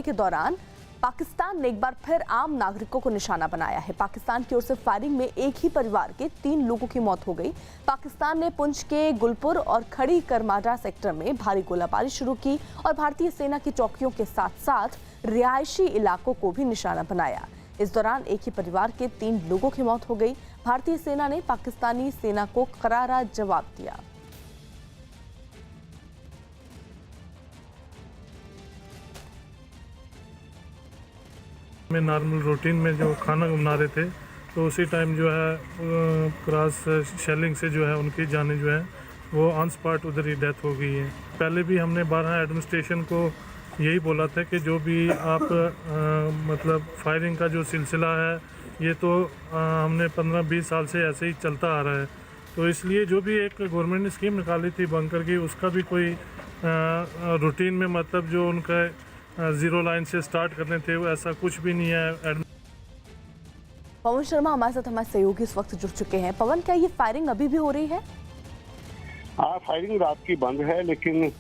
के दौरान पाकिस्तान ने एक बार फिर आम नागरिकों को निशाना बनाया है। पाकिस्तान की ओर से फायरिंग में एक ही परिवार के 3 लोगों की मौत हो गई। पाकिस्तान ने पुंछ के गुलपुर और खड़ी करमाडा सेक्टर में भारी गोलाबारी शुरू की और भारतीय सेना की चौकियों के साथ साथ रिहायशी इलाकों को भी निशाना बनाया। इस दौरान एक ही परिवार के 3 लोगों की मौत हो गई। भारतीय सेना ने पाकिस्तानी सेना को करारा जवाब दिया। में नॉर्मल रूटीन में जो खाना बना रहे थे तो उसी टाइम जो है क्रॉस शेलिंग से जो है उनकी जाने जो है वो ऑन स्पॉट उधर ही डेथ हो गई है। पहले भी हमने 12 एडमिनिस्ट्रेशन को यही बोला था कि जो भी आप मतलब फायरिंग का जो सिलसिला है ये तो हमने 15-20 साल से ऐसे ही चलता आ रहा है। तो इसलिए जो भी एक गवर्नमेंट ने स्कीम निकाली थी बंकर की, उसका भी कोई रूटीन में मतलब जो उनका 0 लाइन से स्टार्ट करने थे वो ऐसा कुछ भी नहीं है। पवन शर्मा हमारे साथ हमारे सहयोगी इस वक्त जुड़ चुके हैं। पवन, क्या ये फायरिंग अभी भी हो रही है? हाँ, फायरिंग रात की बंद है, लेकिन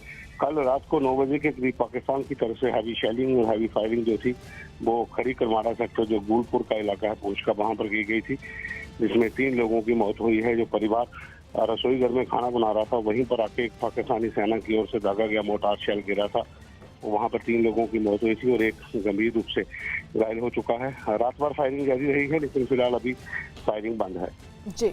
कल रात को 9 बजे के करीब पाकिस्तान की तरफ से हैवी फायरिंग जो थी वो खड़ी करमाड़ा सेक्टर जो गुलपुर का इलाका है पुंछ का, वहां पर की गई थी, जिसमें 3 लोगों की मौत हुई है। जो परिवार रसोई घर में खाना बना रहा था वहीं पर आके एक पाकिस्तानी सेना की ओर से दागा गया मोर्टार शेल गिरा था, वहां पर 3 लोगों की मौत हुई थी और एक गंभीर रूप से घायल हो चुका है। रात भर फायरिंग जारी रही है, लेकिन फिलहाल अभी फायरिंग बंद है। जी,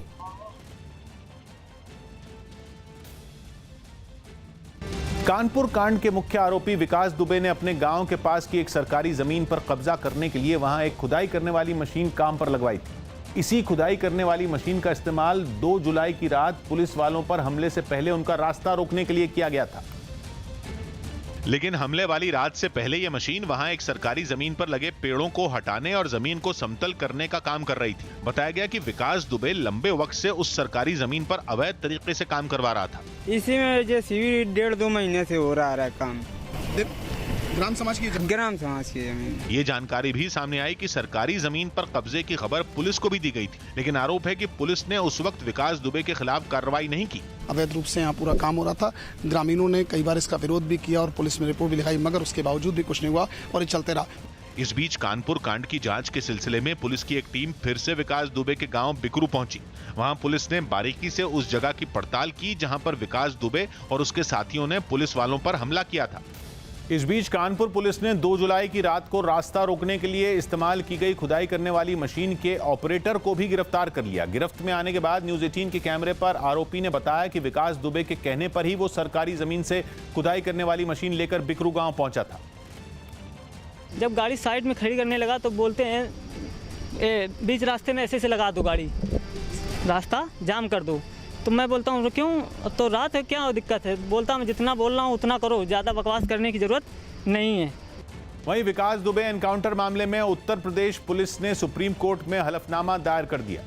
कानपुर कांड के मुख्य आरोपी विकास दुबे ने अपने गांव के पास की एक सरकारी जमीन पर कब्जा करने के लिए वहां एक खुदाई करने वाली मशीन काम पर लगवाई थी। इसी खुदाई करने वाली मशीन का इस्तेमाल 2 जुलाई की रात पुलिस वालों पर हमले से पहले उनका रास्ता रोकने के लिए किया गया था। लेकिन हमले वाली रात से पहले यह मशीन वहां एक सरकारी जमीन पर लगे पेड़ों को हटाने और जमीन को समतल करने का काम कर रही थी। बताया गया कि विकास दुबे लंबे वक्त से उस सरकारी जमीन पर अवैध तरीके से काम करवा रहा था। इसी में जैसे 1.5-2 महीने से हो रहा है काम। ग्राम समाज की जमीन। ये जानकारी भी सामने आई कि सरकारी जमीन पर कब्जे की खबर पुलिस को भी दी गई थी, लेकिन आरोप है कि पुलिस ने उस वक्त विकास दुबे के खिलाफ कार्रवाई नहीं की। अवैध रूप से यहाँ पूरा काम हो रहा था। ग्रामीणों ने कई बार इसका विरोध भी किया और पुलिस में रिपोर्ट भी लिखाई, मगर उसके बावजूद भी कुछ नहीं हुआ और ये चलते रहा। इस बीच कानपुर कांड की जांच के सिलसिले में पुलिस की एक टीम फिर से विकास दुबे के गांव बिकरू पहुंची। वहां पुलिस ने बारीकी से उस जगह की पड़ताल की जहां पर विकास दुबे और उसके साथियों ने पुलिस वालों पर हमला किया था। इस बीच कानपुर पुलिस ने 2 जुलाई की रात को रास्ता रोकने के लिए इस्तेमाल की गई खुदाई करने वाली मशीन के ऑपरेटर को भी गिरफ्तार कर लिया। गिरफ्त में आने के बाद न्यूज़ 18 के कैमरे पर आरोपी ने बताया कि विकास दुबे के कहने पर ही वो सरकारी जमीन से खुदाई करने वाली मशीन लेकर बिकरू गांव पहुंचा था। जब गाड़ी साइड में खड़ी करने लगा तो बोलते हैं बीच रास्ते में ऐसे लगा दो, गाड़ी रास्ता जाम कर दो। तो मैं बोलता हूँ क्यों, तो रात है, क्या दिक्कत है? बोलता मैं जितना बोल रहा हूँ उतना करो, ज़्यादा बकवास करने की ज़रूरत नहीं है। वहीं विकास दुबे एनकाउंटर मामले में उत्तर प्रदेश पुलिस ने सुप्रीम कोर्ट में हलफनामा दायर कर दिया।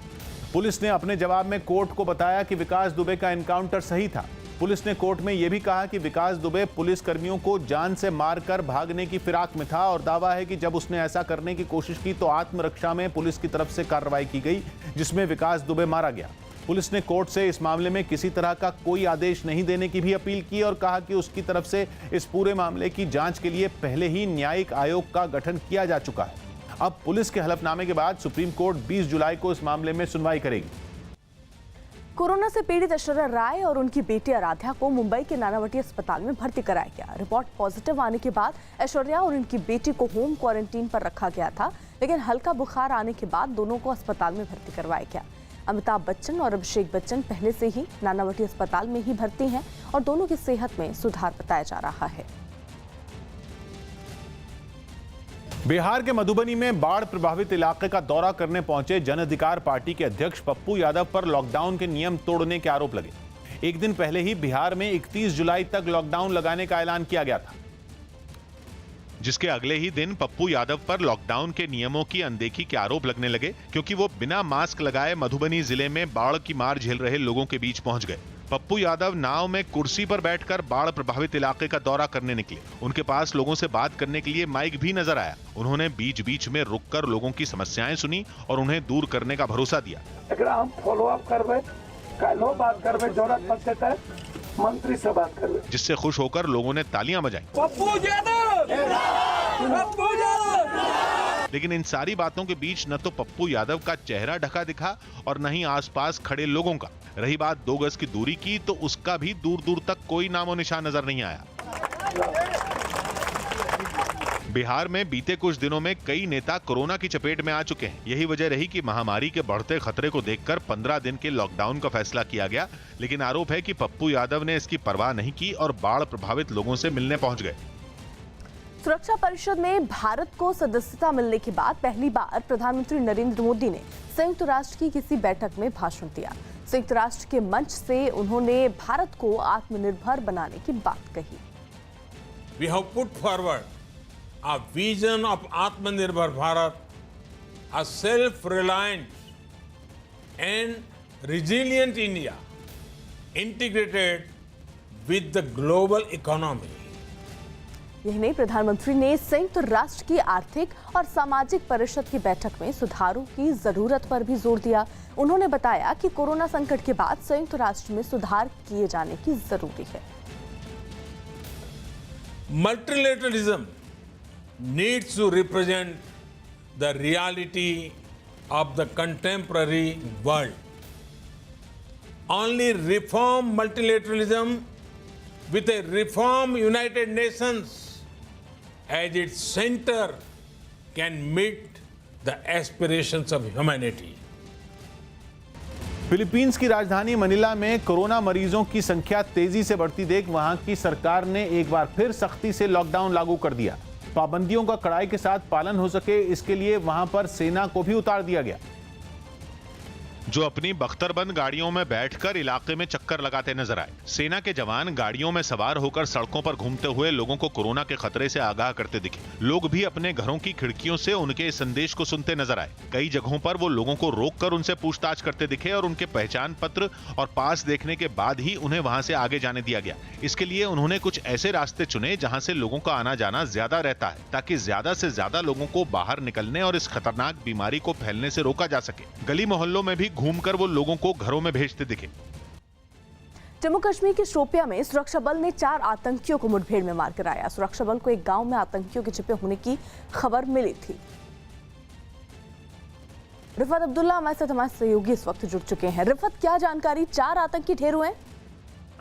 पुलिस ने अपने जवाब में कोर्ट को बताया कि विकास दुबे का एनकाउंटर सही था। पुलिस ने कोर्ट में यह भी कहा कि विकास दुबे पुलिस कर्मियों को जान से मारकर भागने की फिराक में था और दावा है कि जब उसने ऐसा करने की कोशिश की तो आत्मरक्षा में पुलिस की तरफ से कार्रवाई की गई, जिसमें विकास दुबे मारा गया। पुलिस ने कोर्ट से इस मामले में किसी तरह का कोई आदेश नहीं देने की भी अपील की और कहा कि उसकी तरफ से इस पूरे मामले की जांच के लिए पहले ही न्यायिक आयोग का गठन किया जा चुका है। अब पुलिस के हलफनामे के बाद सुप्रीम कोर्ट 20 जुलाई को इस मामले में सुनवाई करेगी। कोरोना से पीड़ित ऐश्वर्या राय और उनकी बेटी आराध्या को मुंबई के नानावटी अस्पताल में भर्ती कराया गया। रिपोर्ट पॉजिटिव आने के बाद ऐश्वर्या और उनकी बेटी को होम क्वारंटीन पर रखा गया था, लेकिन हल्का बुखार आने के बाद दोनों को अस्पताल में भर्ती करवाया गया। अमिताभ बच्चन और अभिषेक बच्चन पहले से ही नानावटी अस्पताल में ही भर्ती हैं और दोनों की सेहत में सुधार बताया जा रहा है। बिहार के मधुबनी में बाढ़ प्रभावित इलाके का दौरा करने पहुंचे जन अधिकार पार्टी के अध्यक्ष पप्पू यादव पर लॉकडाउन के नियम तोड़ने के आरोप लगे। एक दिन पहले ही बिहार में 31 जुलाई तक लॉकडाउन लगाने का ऐलान किया गया था, जिसके अगले ही दिन पप्पू यादव पर लॉकडाउन के नियमों की अनदेखी के आरोप लगने लगे, क्योंकि वो बिना मास्क लगाए मधुबनी जिले में बाढ़ की मार झेल रहे लोगों के बीच पहुंच गए। पप्पू यादव नाव में कुर्सी पर बैठकर बाढ़ प्रभावित इलाके का दौरा करने निकले। उनके पास लोगों से बात करने के लिए माइक भी नजर आया। उन्होंने बीच बीच में रुककर लोगों की समस्याएं सुनी और उन्हें दूर करने का भरोसा दिया। हम फॉलो अप करबे, कलो बात करबे, जरूरत पड़ते है मंत्री से बात करबे, जिससे खुश होकर लोगों ने तालियां बजाई। पप्पू यादव लेकिन इन सारी बातों के बीच न तो पप्पू यादव का चेहरा ढका दिखा और न ही आसपास खड़े लोगों का। रही बात 2 गज की दूरी की, तो उसका भी दूर दूर तक कोई नामो निशान नजर नहीं आया। बिहार में बीते कुछ दिनों में कई नेता कोरोना की चपेट में आ चुके हैं। यही वजह रही कि महामारी के बढ़ते खतरे को देखकर 15 दिन के लॉकडाउन का फैसला किया गया। लेकिन आरोप है कि पप्पू यादव ने इसकी परवाह नहीं की और बाढ़ प्रभावित लोगों से मिलने पहुंच गए। सुरक्षा परिषद में भारत को सदस्यता मिलने के बाद पहली बार प्रधानमंत्री नरेंद्र मोदी ने संयुक्त राष्ट्र की किसी बैठक में भाषण दिया। संयुक्त राष्ट्र के मंच से उन्होंने भारत को आत्मनिर्भर बनाने की बात कही। We have put forward a vision of Atmanirbhar Bharat, a self-reliant and resilient India, integrated with the global economy. यही नहीं, प्रधानमंत्री ने संयुक्त राष्ट्र की आर्थिक और सामाजिक परिषद की बैठक में सुधारों की जरूरत पर भी जोर दिया। उन्होंने बताया कि कोरोना संकट के बाद संयुक्त राष्ट्र में सुधार किए जाने की जरूरी है। Multilateralism needs to represent the reality of the contemporary world. Only reform multilateralism with a reform United Nations as its center can meet the aspirations of humanity. Philippines की राजधानी मनीला में कोरोना मरीजों की संख्या तेजी से बढ़ती देख वहां की सरकार ने एक बार फिर सख्ती से लॉकडाउन लागू कर दिया। पाबंदियों का कड़ाई के साथ पालन हो सके, इसके लिए वहां पर सेना को भी उतार दिया गया, जो अपनी बख्तरबंद गाड़ियों में बैठकर इलाके में चक्कर लगाते नजर आए। सेना के जवान गाड़ियों में सवार होकर सड़कों पर घूमते हुए लोगों को कोरोना के खतरे से आगाह करते दिखे। लोग भी अपने घरों की खिड़कियों से उनके इस संदेश को सुनते नजर आए। कई जगहों पर वो लोगों को रोककर उनसे पूछताछ करते दिखे और उनके पहचान पत्र और पास देखने के बाद ही उन्हें वहां से आगे जाने दिया गया। इसके लिए उन्होंने कुछ ऐसे रास्ते चुने जहां से लोगों का आना जाना ज्यादा रहता है, ताकि ज्यादा से ज्यादा लोगों को बाहर निकलने और इस खतरनाक बीमारी को फैलने से रोका जा सके। गली मोहल्लों में भी घूमकर वो लोगों को घरों में भेजते दिखे। जम्मू कश्मीर के शोपियां में सुरक्षा बल ने 4 आतंकियों को मुठभेड़ में मार गिराया। सुरक्षा बल को एक गांव में आतंकियों के छिपे होने की खबर मिली थी। रिफत अब्दुल्ला हमारे साथ हमारे सहयोगी इस वक्त जुड़ चुके हैं। रिफत, क्या जानकारी? 4 आतंकी ढेर हुए हैं?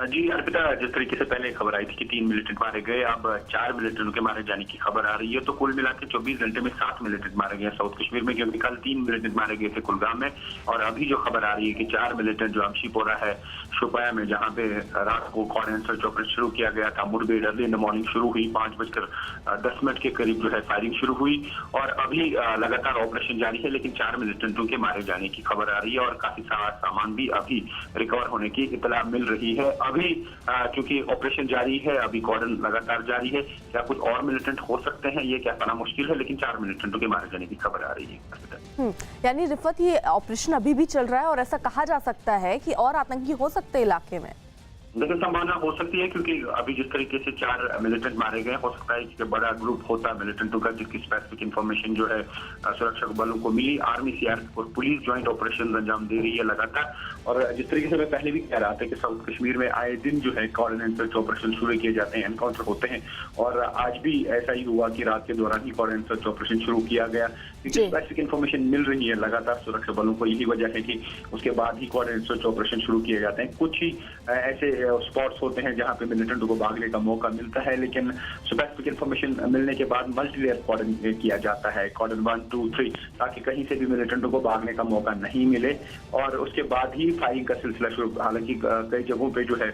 जी अर्पिता, जिस तरीके से पहले खबर आई थी कि 3 मिलिटेंट मारे गए, अब 4 मिलिटेंट के मारे जाने की खबर आ रही है। तो कुल मिला के 24 घंटे में 7 मिलिटेंट मारे गए साउथ कश्मीर में, क्योंकि कल 3 मिलिटेंट मारे गए थे कुलगाम में। और अभी जो खबर आ रही है कि 4 मिलिटेंट जो अमशीपोरा है शोपियां में, जहां पे रात को कॉर्डिनेशन सर्च ऑपरेशन शुरू किया गया था, मुठभेड़ अर्ली इन द मॉर्निंग शुरू हुई। 5:10 के करीब जो है फायरिंग शुरू हुई और अभी लगातार ऑपरेशन जारी है। लेकिन 4 मिलिटेंटों के मारे जाने की खबर आ रही है और काफी सारा सामान भी अभी रिकवर होने की इतला मिल रही है। अभी क्योंकि ऑपरेशन जारी है, अभी कॉर्डन लगातार जारी है। क्या कुछ और मिलिटेंट हो सकते हैं, ये क्या पाना मुश्किल है, लेकिन 4 मिलिटेंटों के मारे जाने की खबर आ रही है। यानी रिफत, ये ऑपरेशन अभी भी चल रहा है और ऐसा कहा जा सकता है कि और आतंकी हो सकते हैं इलाके में? देखिए, संभावना हो सकती है, क्योंकि अभी जिस तरीके से 4 मिलिटेंट मारे गए, हो सकता है कि बड़ा ग्रुप होता मिलिटेंटों का, जिसकी स्पेसिफिक इन्फॉर्मेशन जो है सुरक्षा बलों को मिली। आर्मी, सीआरपीएफ और पुलिस ज्वाइंट ऑपरेशन अंजाम दे रही है लगातार। और जिस तरीके से मैं पहले भी कह रहा था कि साउथ कश्मीर में आए दिन जो है कोऑर्डिनेशन सर्च ऑपरेशन शुरू किए जाते हैं, एनकाउंटर होते हैं। और आज भी ऐसा ही हुआ कि रात के दौरान ही कोऑर्डिनेशन सर्च ऑपरेशन शुरू किया गया, क्योंकि स्पेसिफिक इन्फॉर्मेशन मिल रही है लगातार सुरक्षा बलों को। यही वजह है कि उसके बाद ही कोऑर्डिनेशन सर्च ऑपरेशन शुरू किए जाते हैं। कुछ ही ऐसे स्पॉट्स होते हैं जहां पे मिलिटेंटों को भागने का मौका मिलता है, लेकिन स्पेसिफिक इन्फॉर्मेशन मिलने के बाद मल्टीलेयर कॉर्डन किया जाता है, कॉर्डन 1, 2, 3, ताकि कहीं से भी मिलिटेंटों को भागने का मौका नहीं मिले। और उसके बाद ही फायरिंग का सिलसिला शुरू। हालांकि कई जगहों पे जो है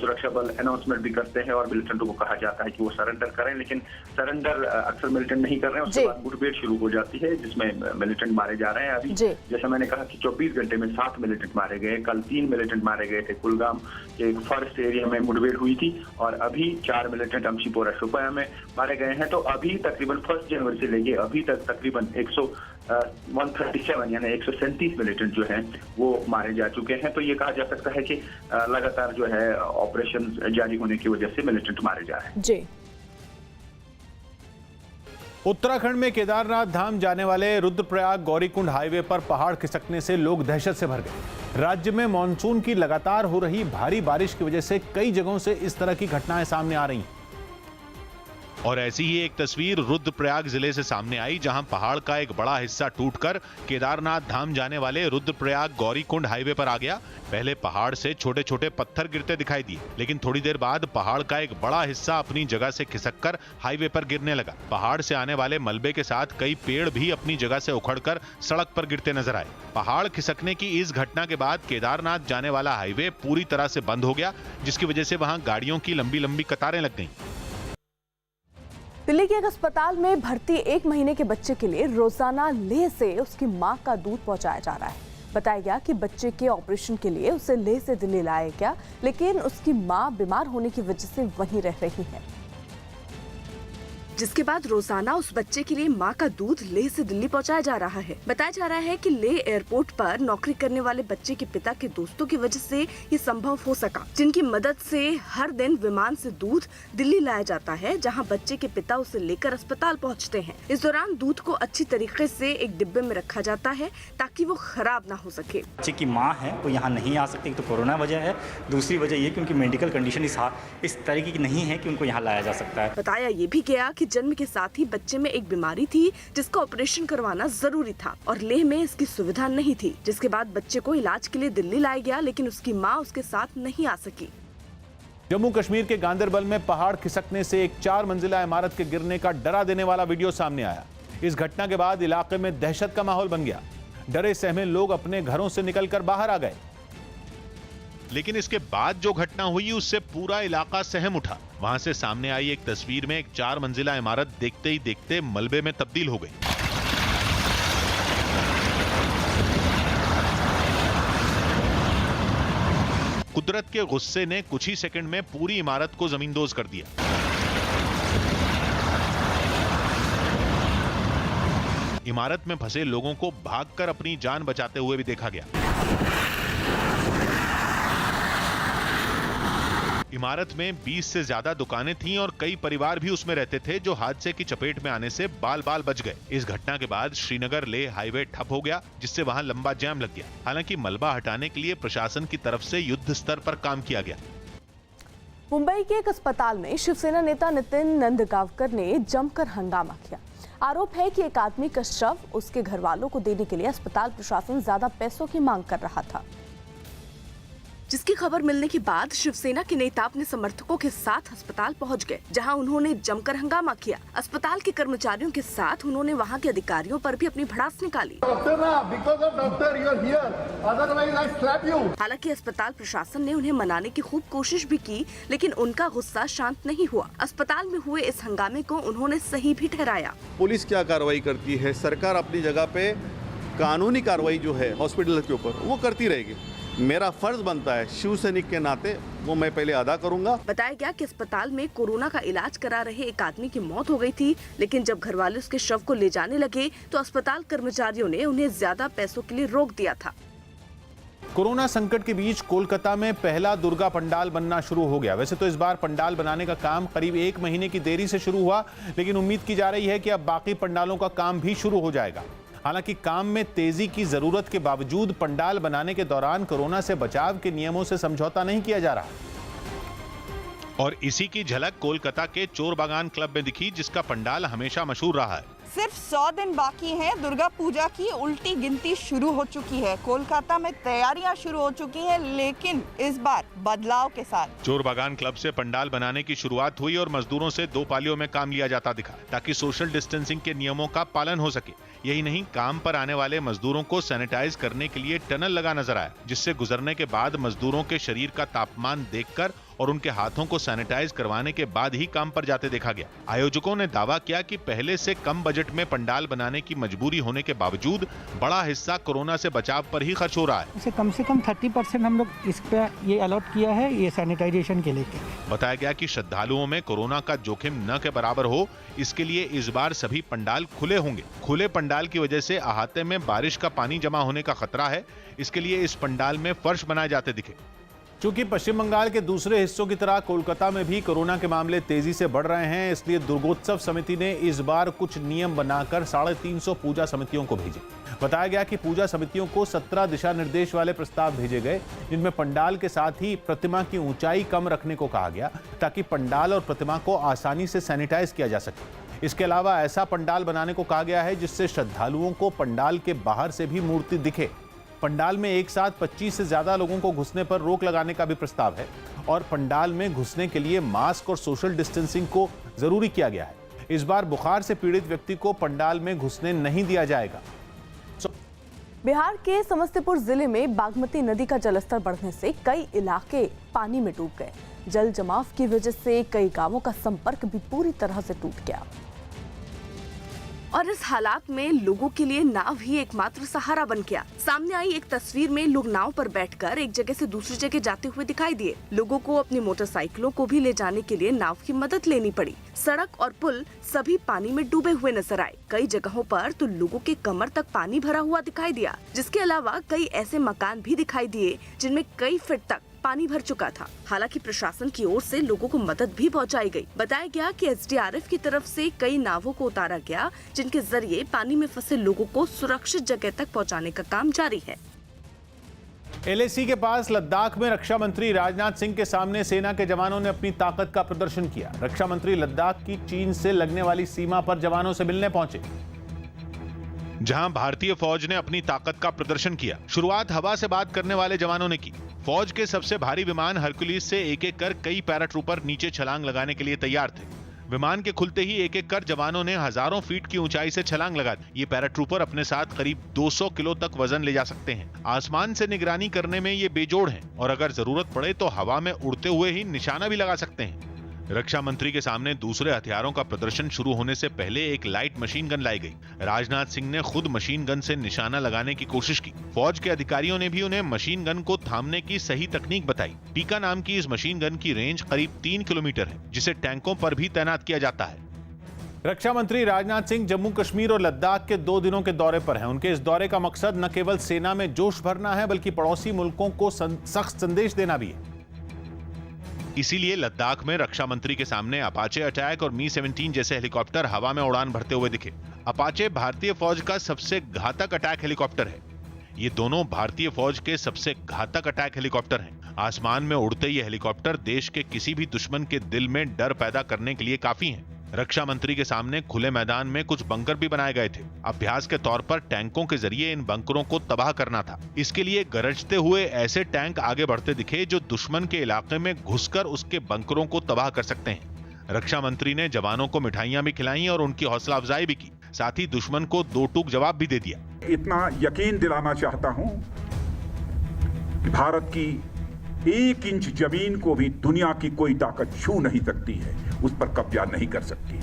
सुरक्षा बल अनाउंसमेंट भी करते हैं और मिलिटेंटों को कहा जाता है कि वो सरेंडर करें, लेकिन सरेंडर अक्सर मिलिटेंट नहीं कर रहे हैं। उसके बाद मुठभेड़ शुरू हो जाती है, जिसमें मिलिटेंट मारे जा रहे हैं। अभी जैसा मैंने कहा कि 24 घंटे में 7 मिलिटेंट मारे गए। कल 3 मिलिटेंट मारे गए थे कुलगाम के एक फॉरेस्ट एरिया में मुठभेड़ हुई थी, और अभी 4 मिलिटेंट अमशीपोरा शोपियां में मारे गए हैं। तो अभी तकरीबन 1 जनवरी से लेके अभी तक तकरीबन 137 यानी 137 मिलिटेंट जो हैं वो मारे जा चुके हैं। तो ये कहा जा सकता है कि लगातार जो है ऑपरेशन जारी होने की वजह से मिलिटेंट मारे जा रहे हैं। जी। उत्तराखंड में केदारनाथ धाम जाने वाले रुद्रप्रयाग गौरीकुंड हाईवे पर पहाड़ खिसकने से लोग दहशत से भर गए। राज्य में मानसून की लगातार हो रही भारी बारिश की वजह से कई जगहों से इस तरह की घटनाएं सामने आ रही हैं। और ऐसी ही एक तस्वीर रुद्रप्रयाग जिले से सामने आई, जहां पहाड़ का एक बड़ा हिस्सा टूटकर केदारनाथ धाम जाने वाले रुद्रप्रयाग गौरीकुंड हाईवे पर आ गया। पहले पहाड़ से छोटे छोटे पत्थर गिरते दिखाई दिए, लेकिन थोड़ी देर बाद पहाड़ का एक बड़ा हिस्सा अपनी जगह से खिसककर हाईवे पर गिरने लगा। पहाड़ से आने वाले मलबे के साथ कई पेड़ भी अपनी जगह से उखड़कर सड़क पर गिरते नजर आए। पहाड़ खिसकने की इस घटना के बाद केदारनाथ जाने वाला हाईवे पूरी तरह से बंद हो गया, जिसकी वजह से वहां गाड़ियों की लंबी लंबी कतारें लग गईं। दिल्ली के एक अस्पताल में भर्ती 1 महीने के बच्चे के लिए रोजाना लेह से उसकी मां का दूध पहुंचाया जा रहा है। बताया गया कि बच्चे के ऑपरेशन के लिए उसे लेह से दिल्ली लाया गया, लेकिन उसकी मां बीमार होने की वजह से वहीं रह रही है, जिसके बाद रोजाना उस बच्चे के लिए मां का दूध लेह से दिल्ली पहुंचाया जा रहा है। बताया जा रहा है कि लेह एयरपोर्ट पर नौकरी करने वाले बच्चे के पिता के दोस्तों की वजह से ये संभव हो सका, जिनकी मदद से हर दिन विमान से दूध दिल्ली लाया जाता है, जहां बच्चे के पिता उसे लेकर अस्पताल पहुंचते हैं। इस दौरान दूध को अच्छी तरीके से एक डिब्बे में रखा जाता है ताकि वो खराब ना हो सके। बच्चे की माँ है वो यहाँ नहीं आ सकती, तो कोरोना वजह है, दूसरी वजह ये कि उनकी मेडिकल कंडीशन इस तरीके की नहीं है कि उनको यहाँ लाया जा सकता है। बताया ये भी गया कि जन्म के साथ ही बच्चे में एक बीमारी थी जिसका ऑपरेशन करवाना जरूरी था और लेह में इसकी सुविधा नहीं थी, जिसके बाद बच्चे को इलाज के लिए दिल्ली लाया गया, लेकिन उसकी मां उसके साथ नहीं आ सकी। जम्मू कश्मीर के गांदरबल में पहाड़ खिसकने से एक 4 मंजिला इमारत के गिरने का डरा देने वाला वीडियो सामने आया। इस घटना के बाद इलाके में दहशत का माहौल बन गया। डरे सहमे लोग अपने घरों से निकलकर बाहर आ गए। लेकिन इसके बाद जो घटना हुई उससे पूरा इलाका सहम उठा। वहां से सामने आई एक तस्वीर में एक 4 मंजिला इमारत देखते ही देखते मलबे में तब्दील हो गई। कुदरत के गुस्से ने कुछ ही सेकंड में पूरी इमारत को जमींदोज कर दिया। इमारत में फंसे लोगों को भागकर अपनी जान बचाते हुए भी देखा गया। इमारत में 20 से ज्यादा दुकानें थीं और कई परिवार भी उसमें रहते थे, जो हादसे की चपेट में आने से बाल बाल बच गए। इस घटना के बाद श्रीनगर लेह हाईवे ठप हो गया, जिससे वहां लंबा जाम लग गया। हालांकि मलबा हटाने के लिए प्रशासन की तरफ से युद्ध स्तर पर काम किया गया। मुंबई के एक अस्पताल में शिवसेना नेता नितिन नंदगावकर ने जमकर हंगामा किया। आरोप है कि एक आदमी का शव उसके घर वालों को देने के लिए अस्पताल प्रशासन ज्यादा पैसों की मांग कर रहा था, जिसकी खबर मिलने के बाद शिवसेना के नेता अपने समर्थकों के साथ अस्पताल पहुंच गए, जहां उन्होंने जमकर हंगामा किया। अस्पताल के कर्मचारियों के साथ उन्होंने वहां के अधिकारियों पर भी अपनी भड़ास निकाली। हालांकि अस्पताल प्रशासन ने उन्हें मनाने की खूब कोशिश भी की, लेकिन उनका गुस्सा शांत नहीं हुआ। अस्पताल में हुए इस हंगामे को उन्होंने सही भी ठहराया। पुलिस क्या कार्रवाई करती है, सरकार अपनी जगह पे कानूनी कार्रवाई जो है हॉस्पिटल के ऊपर वो करती रहेगी। मेरा फर्ज बनता है शिव सैनिक के नाते, वो मैं पहले अदा करूंगा। बताया गया कि अस्पताल में कोरोना का इलाज करा रहे एक आदमी की मौत हो गई थी, लेकिन जब घरवाले उसके शव को ले जाने लगे तो अस्पताल कर्मचारियों ने उन्हें ज्यादा पैसों के लिए रोक दिया था। कोरोना संकट के बीच कोलकाता में पहला दुर्गा पंडाल बनना शुरू हो गया। वैसे तो इस बार पंडाल बनाने का काम करीब 1 महीने की देरी से शुरू हुआ, लेकिन उम्मीद की जा रही है कि अब बाकी पंडालों का काम भी शुरू हो जाएगा। हालांकि काम में तेजी की जरूरत के बावजूद पंडाल बनाने के दौरान कोरोना से बचाव के नियमों से समझौता नहीं किया जा रहा। और इसी की झलक कोलकाता के चोरबागान क्लब में दिखी, जिसका पंडाल हमेशा मशहूर रहा है। सिर्फ 100 दिन बाकी हैं, दुर्गा पूजा की उल्टी गिनती शुरू हो चुकी है। कोलकाता में तैयारियां शुरू हो चुकी हैं, लेकिन इस बार बदलाव के साथ। चोरबागान क्लब से पंडाल बनाने की शुरुआत हुई और मजदूरों से 2 पालियों में काम लिया जाता दिखा, ताकि सोशल डिस्टेंसिंग के नियमों का पालन हो सके। यही नहीं, काम पर आने वाले मजदूरों को सैनिटाइज करने के लिए टनल लगा नजर आया, जिससे गुजरने के बाद मजदूरों के शरीर का तापमान देखकर और उनके हाथों को सैनिटाइज करवाने के बाद ही काम पर जाते देखा गया। आयोजकों ने दावा किया कि पहले से कम बजट में पंडाल बनाने की मजबूरी होने के बावजूद बड़ा हिस्सा कोरोना से बचाव पर ही खर्च हो रहा है। कम से कम 30% हम लोग इस पे ये अलॉट किया है, ये सैनिटाइजेशन के लिए। बताया गया कि श्रद्धालुओं में कोरोना का जोखिम न के बराबर हो, इसके लिए इस बार सभी पंडाल खुले होंगे। खुले पंडाल की वजह से अहाते में बारिश का पानी जमा होने का खतरा है, इसके लिए इस पंडाल में फर्श बनाए जाते दिखे। चूंकि पश्चिम बंगाल के दूसरे हिस्सों की तरह कोलकाता में भी कोरोना के मामले तेजी से बढ़ रहे हैं, इसलिए दुर्गोत्सव समिति ने इस बार कुछ नियम बनाकर 350 पूजा समितियों को भेजे। बताया गया कि पूजा समितियों को 17 दिशा निर्देश वाले प्रस्ताव भेजे गए, जिनमें पंडाल के साथ ही प्रतिमा की ऊंचाई कम रखने को कहा गया ताकि पंडाल और प्रतिमा को आसानी से सैनिटाइज किया जा सके। इसके अलावा ऐसा पंडाल बनाने को कहा गया है जिससे श्रद्धालुओं को पंडाल के बाहर से भी मूर्ति दिखे। पंडाल में एक साथ 25 से ज्यादा लोगों को घुसने पर रोक लगाने का भी प्रस्ताव है और पंडाल में घुसने के लिए मास्क और सोशल डिस्टेंसिंग को जरूरी किया गया है। इस बार बुखार से पीड़ित व्यक्ति को पंडाल में घुसने नहीं दिया जाएगा। बिहार के समस्तीपुर जिले में बागमती नदी का जलस्तर बढ़ने से कई इलाके पानी में डूब गए। जल जमाव की वजह से कई गांवों का संपर्क भी पूरी तरह से टूट गया और इस हालात में लोगों के लिए नाव ही एकमात्र सहारा बन गया। सामने आई एक तस्वीर में लोग नाव पर बैठकर एक जगह से दूसरी जगह जाते हुए दिखाई दिए। लोगों को अपनी मोटरसाइकिलों को भी ले जाने के लिए नाव की मदद लेनी पड़ी। सड़क और पुल सभी पानी में डूबे हुए नजर आए। कई जगहों पर तो लोगों के कमर तक पानी भरा हुआ दिखाई दिया, जिसके अलावा कई ऐसे मकान भी दिखाई दिए जिनमें कई फीट तक पानी भर चुका था। हालांकि प्रशासन की ओर से लोगों को मदद भी पहुंचाई गई। बताया गया कि एसडीआरएफ की तरफ से कई नावों को उतारा गया, जिनके जरिए पानी में फंसे लोगों को सुरक्षित जगह तक पहुंचाने का काम जारी है। एलएसी के पास लद्दाख में रक्षा मंत्री राजनाथ सिंह के सामने सेना के जवानों ने अपनी ताकत का प्रदर्शन किया। रक्षा मंत्री लद्दाख की चीन से लगने वाली सीमा पर जवानों से मिलने पहुंचे, जहां भारतीय फौज ने अपनी ताकत का प्रदर्शन किया। शुरुआत हवा से बात करने वाले जवानों ने की। फौज के सबसे भारी विमान हरकुलिस से एक एक कर कई पैराट्रूपर नीचे छलांग लगाने के लिए तैयार थे। विमान के खुलते ही एक एक कर जवानों ने हजारों फीट की ऊंचाई से छलांग लगा दी। ये पैराट्रूपर अपने साथ करीब 200 किलो तक वजन ले जा सकते हैं। आसमान से निगरानी करने में ये बेजोड़ हैं और अगर जरूरत पड़े तो हवा में उड़ते हुए ही निशाना भी लगा सकते हैं। रक्षा मंत्री के सामने दूसरे हथियारों का प्रदर्शन शुरू होने से पहले एक लाइट मशीन गन लाई गई। राजनाथ सिंह ने खुद मशीन गन से निशाना लगाने की कोशिश की। फौज के अधिकारियों ने भी उन्हें मशीन गन को थामने की सही तकनीक बताई। पीका नाम की इस मशीन गन की रेंज करीब 3 किलोमीटर है, जिसे टैंकों पर भी तैनात किया जाता है। रक्षा मंत्री राजनाथ सिंह जम्मू कश्मीर और लद्दाख के 2 दिनों के दौरे पर हैं। उनके इस दौरे का मकसद न केवल सेना में जोश भरना है, बल्कि पड़ोसी मुल्कों को सख्त संदेश देना भी है। इसीलिए लद्दाख में रक्षा मंत्री के सामने अपाचे अटैक और मी-17 जैसे हेलीकॉप्टर हवा में उड़ान भरते हुए दिखे। अपाचे भारतीय फौज का सबसे घातक अटैक हेलीकॉप्टर है। ये दोनों भारतीय फौज के सबसे घातक अटैक हेलीकॉप्टर हैं। आसमान में उड़ते ये हेलीकॉप्टर देश के किसी भी दुश्मन के दिल में डर पैदा करने के लिए काफी हैं। रक्षा मंत्री के सामने खुले मैदान में कुछ बंकर भी बनाए गए थे। अभ्यास के तौर पर टैंकों के जरिए इन बंकरों को तबाह करना था। इसके लिए गरजते हुए ऐसे टैंक आगे बढ़ते दिखे जो दुश्मन के इलाके में घुसकर उसके बंकरों को तबाह कर सकते हैं। रक्षा मंत्री ने जवानों को मिठाइयां भी खिलाई और उनकी हौसला अफजाई भी की। साथ ही दुश्मन को 2 टूक जवाब भी दे दिया। इतना यकीन दिलाना चाहता हूं कि भारत की 1 इंच जमीन को भी दुनिया की कोई ताकत छू नहीं सकती है, उस पर कब्जा नहीं कर सकती।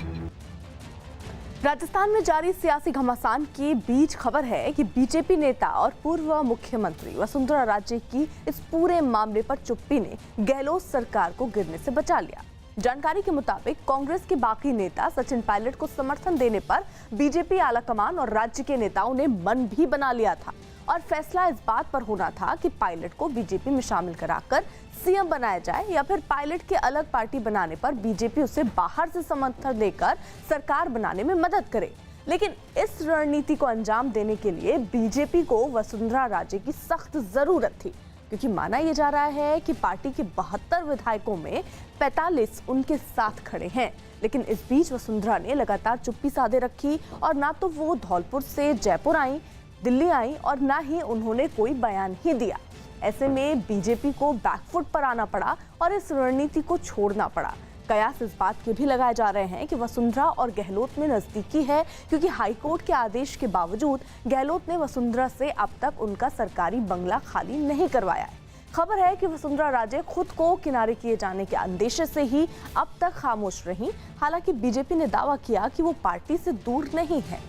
राजस्थान में जारी सियासी घमासान के बीच खबर है कि बीजेपी नेता और पूर्व मुख्यमंत्री वसुंधरा राजे की इस पूरे मामले पर चुप्पी ने गहलोत सरकार को गिरने से बचा लिया। जानकारी के मुताबिक कांग्रेस के बागी नेता सचिन पायलट को समर्थन देने पर बीजेपी आलाकमान और राज्य के नेताओं ने मन भी बना लिया था और फैसला इस बात पर होना था कि पायलट को बीजेपी में शामिल कराकर सीएम बनाया जाए या फिर पायलट के अलग पार्टी बनाने पर बीजेपी उसे बाहर से समर्थन देकर सरकार बनाने में मदद करे। लेकिन इस रणनीति को अंजाम देने के लिए बीजेपी को वसुंधरा राजे की सख्त जरूरत थी, क्योंकि माना यह जा रहा है कि पार्टी के 72 विधायकों में 45 उनके साथ खड़े हैं। लेकिन इस बीच वसुंधरा ने लगातार चुप्पी साधे रखी और ना तो वो धौलपुर से जयपुर आई, दिल्ली आई और ना ही उन्होंने कोई बयान ही दिया। ऐसे में बीजेपी को बैकफुट पर आना पड़ा और इस रणनीति को छोड़ना पड़ा। कयास इस बात के भी लगाए जा रहे हैं कि वसुंधरा और गहलोत में नजदीकी है, क्योंकि हाईकोर्ट के आदेश के बावजूद गहलोत ने वसुंधरा से अब तक उनका सरकारी बंगला खाली नहीं करवाया है। खबर है कि वसुंधरा राजे खुद को किनारे किए जाने के अंदेशे से ही अब तक खामोश रहीं। हालांकि बीजेपी ने दावा किया कि वो पार्टी से दूर नहीं है।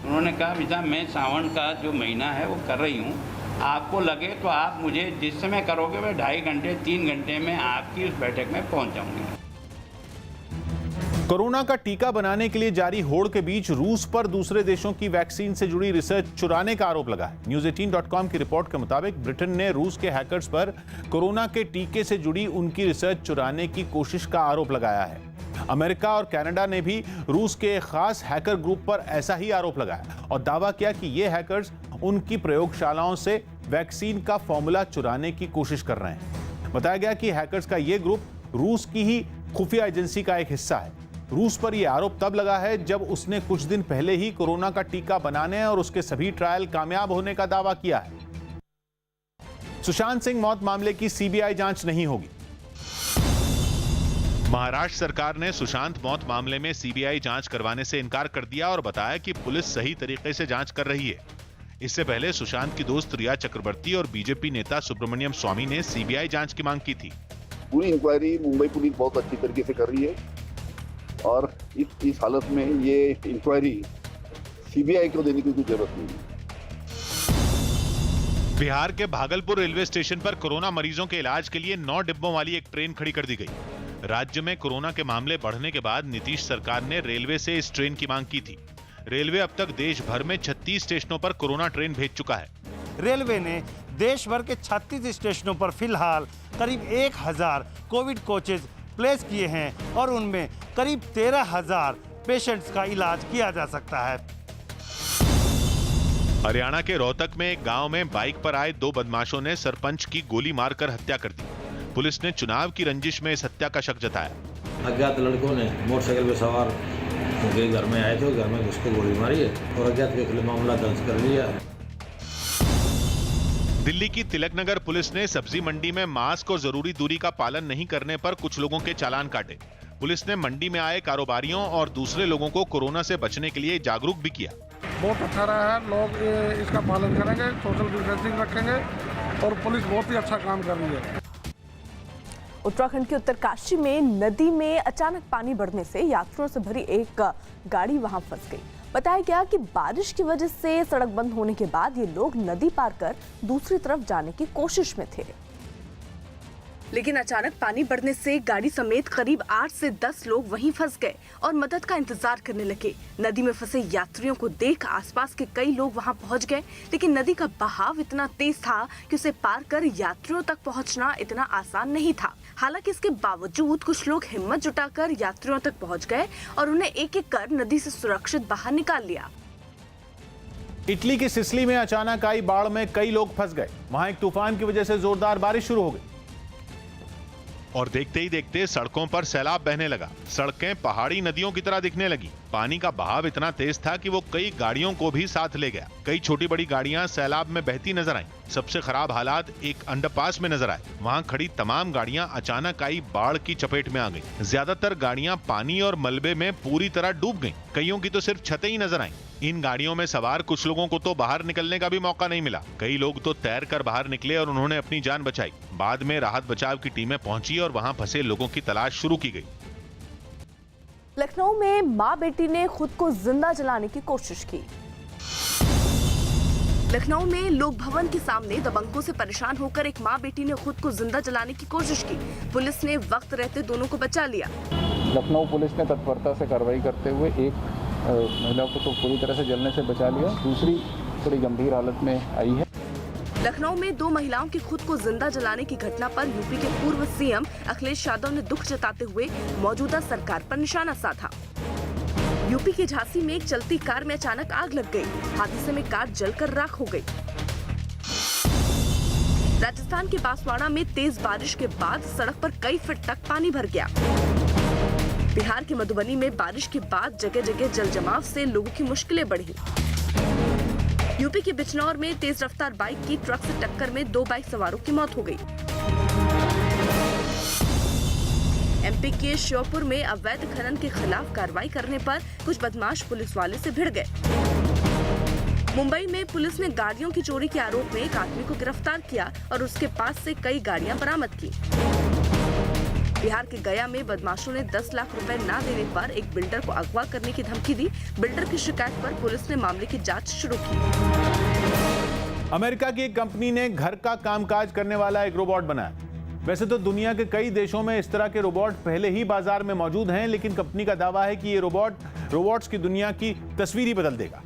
उन्होंने कहा बेटा मैं सावन का जो महीना है वो कर रही हूँ, आपको लगे तो आप मुझे जिस समय करोगे मैं 2.5 घंटे 3 घंटे में आपकी उस बैठक में पहुँच जाऊँगी। कोरोना का टीका बनाने के लिए जारी होड़ के बीच रूस पर दूसरे देशों की वैक्सीन से जुड़ी रिसर्च चुराने का आरोप लगा है। News18.com की रिपोर्ट के मुताबिक ब्रिटेन ने रूस के हैकर्स पर कोरोना के टीके से जुड़ी उनकी रिसर्च चुराने की कोशिश का आरोप लगाया है। अमेरिका और कनाडा ने भी रूस के एक खास हैकर ग्रुप पर ऐसा ही आरोप लगाया और दावा किया कि ये हैकर्स उनकी प्रयोगशालाओं से वैक्सीन का फॉर्मूला चुराने की कोशिश कर रहे हैं। बताया गया कि हैकर्स का ये ग्रुप रूस की ही खुफिया एजेंसी का एक हिस्सा है। रूस पर यह आरोप तब लगा है जब उसने कुछ दिन पहले ही कोरोना का टीका बनाने और उसके सभी ट्रायल कामयाब होने का दावा किया है। सुशांत सिंह मौत मामले की सीबीआई जांच नहीं होगी। महाराष्ट्र सरकार ने सुशांत मौत मामले में सीबीआई जांच करवाने से इनकार कर दिया और बताया कि पुलिस सही तरीके से जांच कर रही है। इससे पहले सुशांत की दोस्त रिया चक्रवर्ती और बीजेपी नेता सुब्रमण्यम स्वामी ने सीबीआई जांच की मांग की थी। पूरी इंक्वायरी मुंबई पुलिस बहुत अच्छी तरीके से कर रही है और इस हालत में ये इंक्वायरी सीबीआई को देने की कोई जरूरत नहीं है। बिहार के भागलपुर रेलवे स्टेशन पर कोरोना मरीजों के इलाज के लिए 9 डिब्बों वाली एक ट्रेन खड़ी कर दी गई। राज्य में कोरोना के मामले बढ़ने के बाद नीतीश सरकार ने रेलवे से इस ट्रेन की मांग की थी। रेलवे अब तक देश भर में 36 स्टेशनों पर कोरोना ट्रेन भेज चुका है। रेलवे ने देश भर के 36 स्टेशनों पर फिलहाल करीब 1000 कोविड कोचेज प्लेस किए हैं और उनमें करीब 13,000 पेशेंट्स का इलाज किया जा सकता है। हरियाणा के रोहतक में एक गांव में बाइक पर आए 2 बदमाशों ने सरपंच की गोली मारकर हत्या कर दी। पुलिस ने चुनाव की रंजिश में इस हत्या का शक जताया। अज्ञात लड़कों ने मोटरसाइकिल पर सवार उनके घर में आए थे, घर में घुसकर गोली मारी है और अज्ञात के खिलाफ मामला दर्ज कर लिया है। दिल्ली की तिलक नगर पुलिस ने सब्जी मंडी में मास्क और जरूरी दूरी का पालन नहीं करने पर कुछ लोगों के चालान काटे। पुलिस ने मंडी में आए कारोबारियों और दूसरे लोगों को कोरोना से बचने के लिए जागरूक भी किया। बहुत अच्छा रहा है, लोग इसका पालन करेंगे, सोशल डिस्टेंसिंग रखेंगे और पुलिस बहुत ही अच्छा काम कर रही है। उत्तराखंड के उत्तरकाशी में नदी में अचानक पानी बढ़ने से यात्रियों से भरी एक गाड़ी वहां फंस गई। बताया गया कि बारिश की वजह से सड़क बंद होने के बाद ये लोग नदी पार कर दूसरी तरफ जाने की कोशिश में थे, लेकिन अचानक पानी बढ़ने से गाड़ी समेत करीब 8 से 10 लोग वहीं फंस गए और मदद का इंतजार करने लगे। नदी में फंसे यात्रियों को देख आसपास के कई लोग वहां पहुंच गए, लेकिन नदी का बहाव इतना तेज था कि उसे पार कर यात्रियों तक पहुंचना इतना आसान नहीं था। हालांकि इसके बावजूद कुछ लोग हिम्मत जुटाकर यात्रियों तक पहुंच गए और उन्हें एक-एक कर नदी से सुरक्षित बाहर निकाल लिया। इटली की सिसिली में अचानक आई बाढ़ में कई लोग फंस गए। वहां एक तूफान की वजह से जोरदार बारिश शुरू हो गई और देखते ही देखते सड़कों पर सैलाब बहने लगा। सड़कें पहाड़ी नदियों की तरह दिखने लगी। पानी का बहाव इतना तेज था कि वो कई गाड़ियों को भी साथ ले गया। कई छोटी बड़ी गाड़ियां सैलाब में बहती नजर आईं। सबसे खराब हालात एक अंडरपास में नजर आए। वहां खड़ी तमाम गाड़ियां अचानक आई बाढ़ की चपेट में आ गईं। ज्यादातर गाड़ियां पानी और मलबे में पूरी तरह डूब गईं। कईयों की तो सिर्फ छतें ही नजर आईं। इन गाड़ियों में सवार कुछ लोगों को तो बाहर निकलने का भी मौका नहीं मिला। कई लोग तो तैर कर बाहर निकले और उन्होंने अपनी जान बचाई। बाद में राहत बचाव की टीमें पहुंची और वहां फंसे लोगों की तलाश शुरू की गई। लखनऊ में मां बेटी ने खुद को जिंदा जलाने की कोशिश की। लखनऊ में लोक भवन के सामने दबंगों से परेशान होकर एक मां बेटी ने खुद को जिंदा जलाने की कोशिश की। पुलिस ने वक्त रहते दोनों को बचा लिया। लखनऊ पुलिस ने तत्परता से कार्रवाई करते हुए एक महिला को तो पूरी तरह से जलने से बचा लिया, दूसरी थोड़ी गंभीर हालत में आई है। लखनऊ में 2 महिलाओं की खुद को जिंदा जलाने की घटना पर यूपी के पूर्व सीएम अखिलेश यादव ने दुख जताते हुए मौजूदा सरकार पर निशाना साधा। यूपी के झांसी में एक चलती कार में अचानक आग लग गई। हादसे में कार जलकर राख हो गई। राजस्थान के बांसवाड़ा में तेज बारिश के बाद सड़क पर कई फीट तक पानी भर गया। बिहार के मधुबनी में बारिश के बाद जगह जगह जल जमाव से लोगों की मुश्किलें बढ़ी। यूपी के बिजनौर में तेज रफ्तार बाइक की ट्रक से टक्कर में 2 बाइक सवारों की मौत हो गई। एमपी के श्योपुर में अवैध खनन के खिलाफ कार्रवाई करने पर कुछ बदमाश पुलिस वाले से भिड़ गए। मुंबई में पुलिस ने गाड़ियों की चोरी के आरोप में एक आदमी को गिरफ्तार किया और उसके पास से कई गाड़ियां बरामद की। बिहार के गया में बदमाशों ने 10 लाख रुपए ना देने पर एक बिल्डर को अगवा करने की धमकी दी। बिल्डर की शिकायत पर पुलिस ने मामले की जांच शुरू की। अमेरिका की एक कंपनी ने घर का कामकाज करने वाला एक रोबोट बनाया। वैसे तो दुनिया के कई देशों में इस तरह के रोबोट पहले ही बाजार में मौजूद हैं, लेकिन कंपनी का दावा है कि ये रोबोट्स की दुनिया की तस्वीर ही बदल देगा।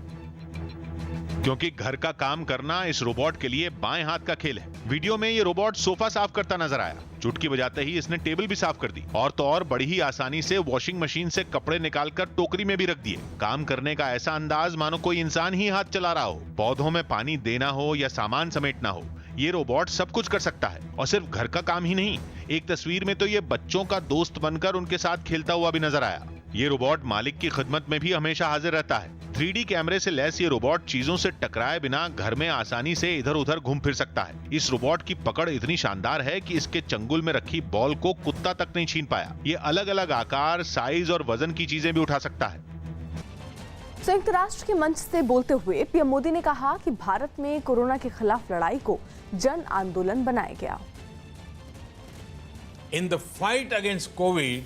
क्योंकि घर का काम करना इस रोबोट के लिए बाएं हाथ का खेल है। वीडियो में ये रोबोट सोफा साफ करता नजर आया। चुटकी बजाते ही इसने टेबल भी साफ कर दी और तो और बड़ी ही आसानी से वॉशिंग मशीन से कपड़े निकालकर टोकरी में भी रख दिए। काम करने का ऐसा अंदाज मानो कोई इंसान ही हाथ चला रहा हो। पौधों में पानी देना हो या सामान समेटना हो, ये रोबोट सब कुछ कर सकता है। और सिर्फ घर का काम ही नहीं, एक तस्वीर में तो ये बच्चों का दोस्त बनकर उनके साथ खेलता हुआ भी नजर आया। ये रोबोट मालिक की खिदमत में भी हमेशा हाजिर रहता है। 3D कैमरे से लैस ये रोबोट चीजों से टकराए बिना घर में आसानी से इधर उधर घूम फिर सकता है। इस रोबोट की पकड़ इतनी शानदार है कि इसके चंगुल में रखी बॉल को कुत्ता तक नहीं छीन पाया। ये अलग अलग आकार, साइज और वजन की चीजें भी उठा सकता है। संयुक्त राष्ट्र के मंच से बोलते हुए पीएम मोदी ने कहा कि भारत में कोरोना के खिलाफ लड़ाई को जन आंदोलन बनाया गया। In the fight against COVID,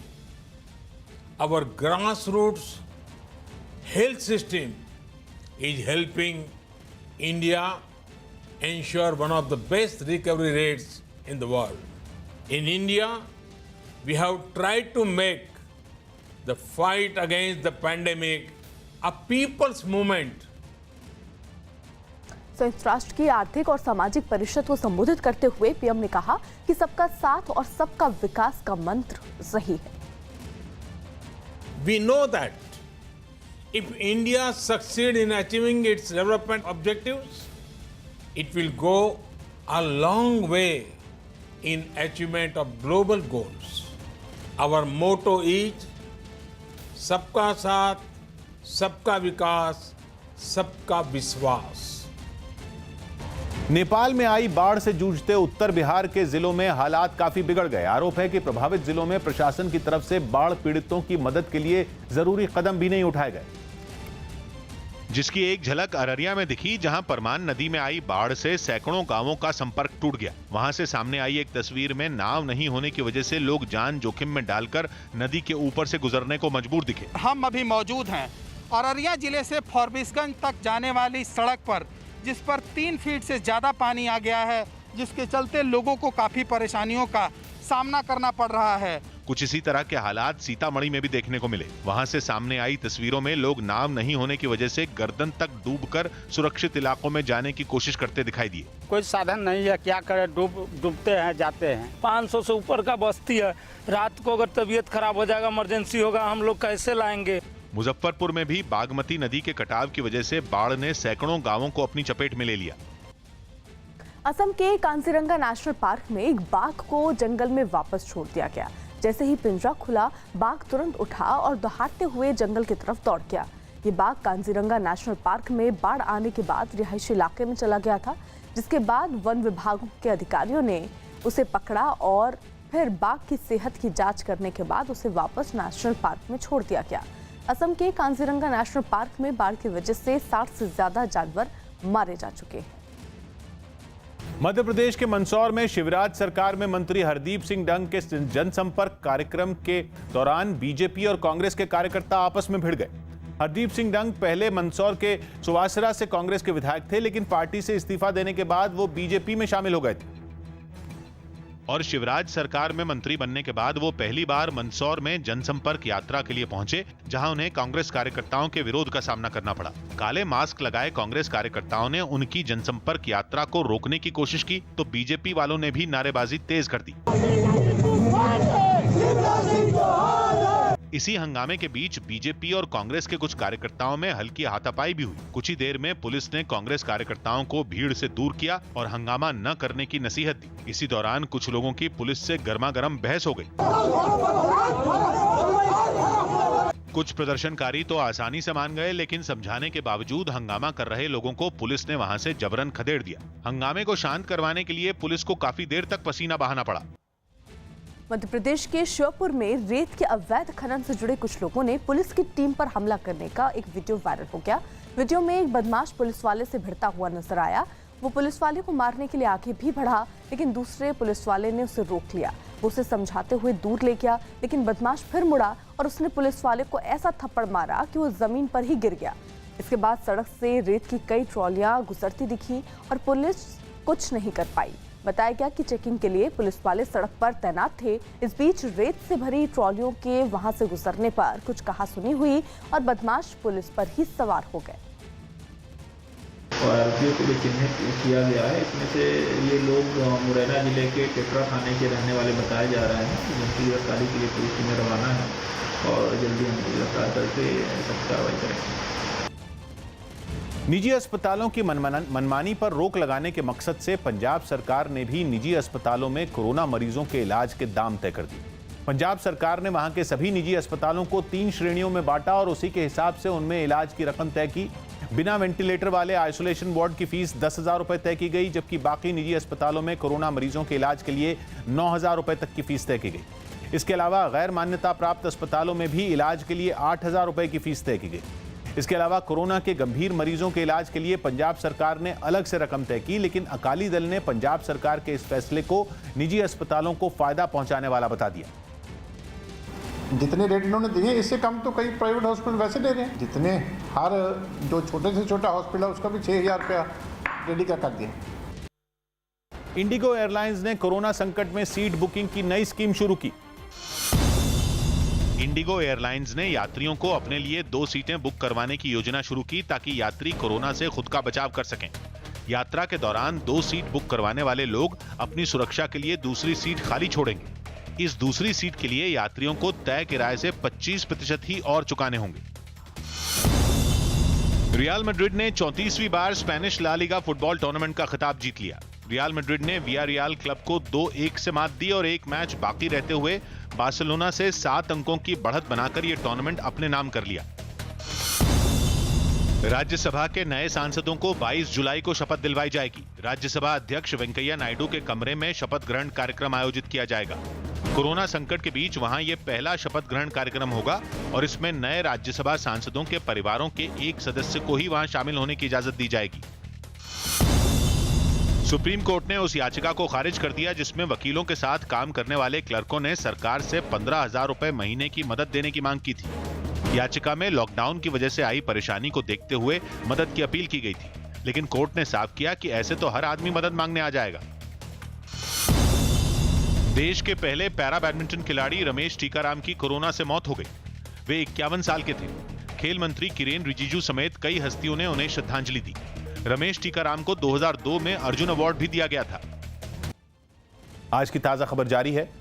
our grassroots health system is helping India ensure one of the best recovery rates in the world. In India, we have tried to make the fight against the pandemic a people's movement. संयुक्त राष्ट्र की आर्थिक और सामाजिक परिषद को संबोधित करते हुए पीएम ने कहा कि सबका साथ और सबका विकास का मंत्र सही है। We know that if India succeeds in achieving its development objectives, it will go a long way in achievement of global goals. Our motto is सबका साथ, सबका विकास, सबका विश्वास। नेपाल में आई बाढ़ से जूझते उत्तर बिहार के जिलों में हालात काफी बिगड़ गए। आरोप है कि प्रभावित जिलों में प्रशासन की तरफ से बाढ़ पीड़ितों की मदद के लिए जरूरी कदम भी नहीं उठाए गए, जिसकी एक झलक अररिया में दिखी, जहां परमान नदी में आई बाढ़ से सैकड़ों गांवों का संपर्क टूट गया। वहां से सामने आई एक तस्वीर में नाव नहीं होने की वजह से लोग जान जोखिम में डालकर नदी के ऊपर से गुजरने को मजबूर दिखे। हम अभी मौजूद हैं अररिया जिले से फॉरबिसगंज तक जाने वाली सड़क पर, जिस पर 3 फीट से ज्यादा पानी आ गया है, जिसके चलते लोगों को काफी परेशानियों का सामना करना पड़ रहा है। कुछ इसी तरह के हालात सीतामढ़ी में भी देखने को मिले। वहां से सामने आई तस्वीरों में लोग नाव नहीं होने की वजह से गर्दन तक डूबकर सुरक्षित इलाकों में जाने की कोशिश करते दिखाई दिए। कोई साधन नहीं है, क्या करे, डूबते हैं, जाते हैं। 500 से ऊपर का बस्ती है। रात को अगर तबीयत खराब हो जाएगा, इमरजेंसी होगा, हम लोग कैसे लाएंगे। मुजफ्फरपुर में भी बागमती नदी के कटाव की वजह से बाढ़ ने सैकड़ों गांवों को अपनी चपेट में ले लिया। असम के कांजीरंगा नेशनल पार्क में एक बाघ को जंगल में वापस छोड़ दिया गया। जैसे ही पिंजरा खुला, बाघ तुरंत उठा और दहाड़ते हुए जंगल की तरफ दौड़ गया। ये बाघ कांजीरंगा नेशनल पार्क में बाढ़ आने के बाद रिहायशी इलाके में चला गया था, जिसके बाद वन विभाग के अधिकारियों ने उसे पकड़ा और फिर बाघ की सेहत की जांच करने के बाद उसे वापस नेशनल पार्क में छोड़ दिया गया। असम के कांजीरंगा नेशनल पार्क में बाढ़ की वजह से 60 से ज्यादा जानवर मारे जा चुके हैं। मध्य प्रदेश के मंदसौर में शिवराज सरकार में मंत्री हरदीप सिंह डंग के जनसंपर्क कार्यक्रम के दौरान बीजेपी और कांग्रेस के कार्यकर्ता आपस में भिड़ गए। हरदीप सिंह डंग पहले मंदसौर के सुवासरा से कांग्रेस के विधायक थे, लेकिन पार्टी से इस्तीफा देने के बाद वो बीजेपी में शामिल हो गए थे और शिवराज सरकार में मंत्री बनने के बाद वो पहली बार मंदसौर में जनसंपर्क यात्रा के लिए पहुंचे, जहां उन्हें कांग्रेस कार्यकर्ताओं के विरोध का सामना करना पड़ा। काले मास्क लगाए कांग्रेस कार्यकर्ताओं ने उनकी जनसंपर्क यात्रा को रोकने की कोशिश की तो बीजेपी वालों ने भी नारेबाजी तेज कर दी। इसी हंगामे के बीच बीजेपी और कांग्रेस के कुछ कार्यकर्ताओं में हल्की हाथापाई भी हुई। कुछ ही देर में पुलिस ने कांग्रेस कार्यकर्ताओं को भीड़ से दूर किया और हंगामा न करने की नसीहत दी। इसी दौरान कुछ लोगों की पुलिस से गर्मागर्म बहस हो गई। कुछ प्रदर्शनकारी तो आसानी से मान गए, लेकिन समझाने के बावजूद हंगामा कर रहे लोगों को पुलिस ने वहां से जबरन खदेड़ दिया। हंगामे को शांत करवाने के लिए पुलिस को काफी देर तक पसीना बहाना पड़ा। मध्य प्रदेश के श्योपुर में रेत के अवैध खनन से जुड़े कुछ लोगों ने पुलिस की टीम पर हमला करने का एक वीडियो वायरल हो गया। वीडियो में एक बदमाश पुलिस वाले से भिड़ता हुआ नजर आया। वो पुलिस वाले को मारने के लिए आगे भी बढ़ा, लेकिन दूसरे पुलिस वाले ने उसे रोक लिया। वो उसे समझाते हुए दूर ले गया, लेकिन बदमाश फिर मुड़ा और उसने पुलिस वाले को ऐसा थप्पड़ मारा कि वो जमीन पर ही गिर गया। इसके बाद सड़क से रेत की कई ट्रॉलियां गुजरती दिखी और पुलिस कुछ नहीं कर पाई। बताया गया कि चेकिंग के लिए पुलिस वाले सड़क पर तैनात थे। इस बीच रेत से भरी ट्रॉलियों के वहां से गुजरने पर कुछ कहासुनी हुई और बदमाश पुलिस पर ही सवार हो गए। और आरोपियों को भी चिन्हित किया गया है। इसमें से ये लोग मुरैना जिले के टेकरा थाने के रहने वाले बताए जा रहे हैं, जिनकी गिरफ्तारी के लिए पुलिस टीमें रवाना है और जल्दी हम गिरफ्तार करके सख्त कार्रवाई करेंगे। निजी अस्पतालों की मनमानी पर रोक लगाने के मकसद से पंजाब सरकार ने भी निजी अस्पतालों में कोरोना मरीजों के इलाज के दाम तय कर दिए। पंजाब सरकार ने वहां के सभी निजी अस्पतालों को 3 श्रेणियों में बांटा और उसी के हिसाब से उनमें इलाज की रकम तय की। बिना वेंटिलेटर वाले आइसोलेशन वार्ड की फीस 10,000 रुपए तय की गई, जबकि बाकी निजी अस्पतालों में कोरोना मरीजों के इलाज के लिए 9,000 रुपए तक की फीस तय की गई। इसके अलावा गैर मान्यता प्राप्त अस्पतालों में भी इलाज के लिए 8,000 रुपए की फीस तय की गई। इसके अलावा कोरोना के गंभीर मरीजों के इलाज के लिए पंजाब सरकार ने अलग से रकम तय की, लेकिन अकाली दल ने पंजाब सरकार के इस फैसले को निजी अस्पतालों को फायदा पहुंचाने वाला बता दिया। जितने रेट इन्होंने दिए इससे कम तो कई प्राइवेट हॉस्पिटल वैसे दे रहे हैं। जितने हर जो छोटे से छोटा हॉस्पिटल है उसका भी 6,000 रुपया रेडी कर दिया। इंडिगो एयरलाइंस ने कोरोना संकट में सीट बुकिंग की नई स्कीम शुरू की। इंडिगो एयरलाइंस ने यात्रियों को अपने लिए 2 सीटें बुक करवाने की योजना शुरू की ताकि यात्री कोरोना से खुद का बचाव कर सकें। यात्रा के दौरान 2 सीट बुक करवाने वाले लोग अपनी सुरक्षा के लिए दूसरी सीट खाली छोड़ेंगे। इस दूसरी सीट के लिए यात्रियों को तय किराए से 25% ही और चुकाने होंगे। रियल मैड्रिड ने 34वीं बार Spanish La Liga football tournament का खिताब जीत लिया। रियल मैड्रिड ने वियारियल क्लब को 2-1 से मात दी और एक मैच बाकी रहते हुए बार्सिलोना से 7 अंकों की बढ़त बनाकर यह टूर्नामेंट अपने नाम कर लिया। राज्यसभा के नए सांसदों को 22 जुलाई को शपथ दिलवाई जाएगी। राज्यसभा अध्यक्ष वेंकैया नायडू के कमरे में शपथ ग्रहण कार्यक्रम आयोजित किया जाएगा। कोरोना संकट के बीच वहां यह पहला शपथ ग्रहण कार्यक्रम होगा और इसमें नए राज्यसभा सांसदों के परिवारों के एक सदस्य को ही वहां शामिल होने की इजाजत दी जाएगी। सुप्रीम कोर्ट ने उस याचिका को खारिज कर दिया जिसमें वकीलों के साथ काम करने वाले क्लर्कों ने सरकार से 15,000 रुपए महीने की मदद देने की मांग की थी। याचिका में लॉकडाउन की वजह से आई परेशानी को देखते हुए मदद की अपील की गई थी, लेकिन कोर्ट ने साफ किया कि ऐसे तो हर आदमी मदद मांगने आ जाएगा। देश के पहले पैरा बैडमिंटन खिलाड़ी रमेश टीकाराम की कोरोना से मौत हो गई। वे 51 साल के थे। खेल मंत्री किरेन रिजिजू समेत कई हस्तियों ने उन्हें श्रद्धांजलि दी। रमेश टीकाराम को 2002 में अर्जुन अवार्ड भी दिया गया था। आज की ताजा खबर जारी है।